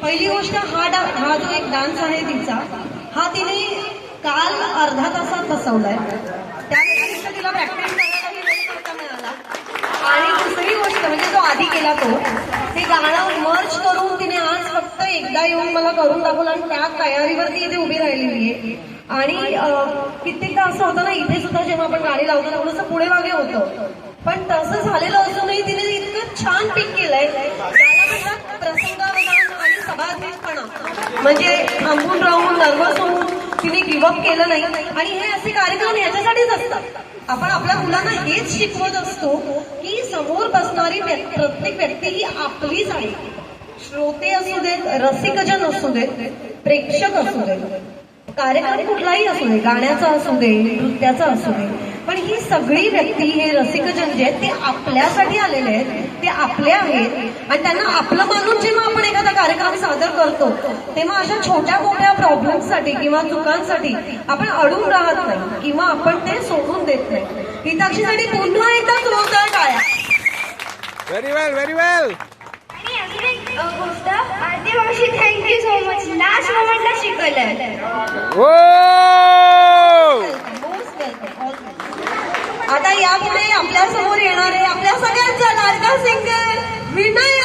पहिली गोष्ट हा जो एक डान्स आहे तिचा, हा तिने काल अर्धा तासात बसवलाय. त्या व्यतिरिक्त तिला प्रॅक्टिस करायलाही वेळ नव्हता मिळाला. आणि दुसरी गोष्ट म्हणजे जो आधी केला तो, ते गाणं मर्ज करून तिने आज फक्त एकदा येऊन मला करून दाखवलं आणि त्या तयारीवर ती इथे उभी राहिलेली आहे. आणि कित्येकदा असं होतं ना, इथे सुद्धा जेव्हा आपण गाणी लावतो थोडंसं पुढे मागे होतं, पण तसं झालेलं असूनही तिने इतकं छान पिक केलंय. याला म्हणतात प्रसंगावधान आणि सभाधीशपणा. म्हणजे थांबून राहून नर्वस होऊन तिने गिव्हअप केलं नाही. आणि हे असे कार्यक्रम ह्याच्यासाठीच असतात. आपण आपल्या मुलांना हेच शिकवत असतो की समोर बसणारी प्रत्येक व्यक्ती ही आपलीच आहे. श्रोते असू देत, रसिकजन असू देत, प्रेक्षक असू देत, कार्यक्रम कुठलाही असू दे, गाण्याचा असू दे, नृत्याचा असू दे, पण ही सगळी व्यक्ती, हे रसिकजन जे आहेत ते आपल्यासाठी आलेले आहेत, ते आपले आहेत. आणि त्यांना आपलं मानून जेव्हा आपण एखादा कार्यक्रम सादर करतो तेव्हा अशा छोट्या मोठ्या प्रॉब्लेम्ससाठी किंवा चुकांसाठी आपण अडून राहत नाही किंवा आपण ते सोडून देत नाही. हिताक्षीसाठी पुन्हा एकदा जोरदार टाळ्या. व्हेरी वेल, व्हेरी वेल. आणि अजून एक गोष्ट, आरती मावशी थँक्यू सो मच. लास्ट मोमेंटला शिकवलंय. आता यापुढे आपल्या समोर येणारे आपल्या सगळ्यांचा लाडका सिंगर विनय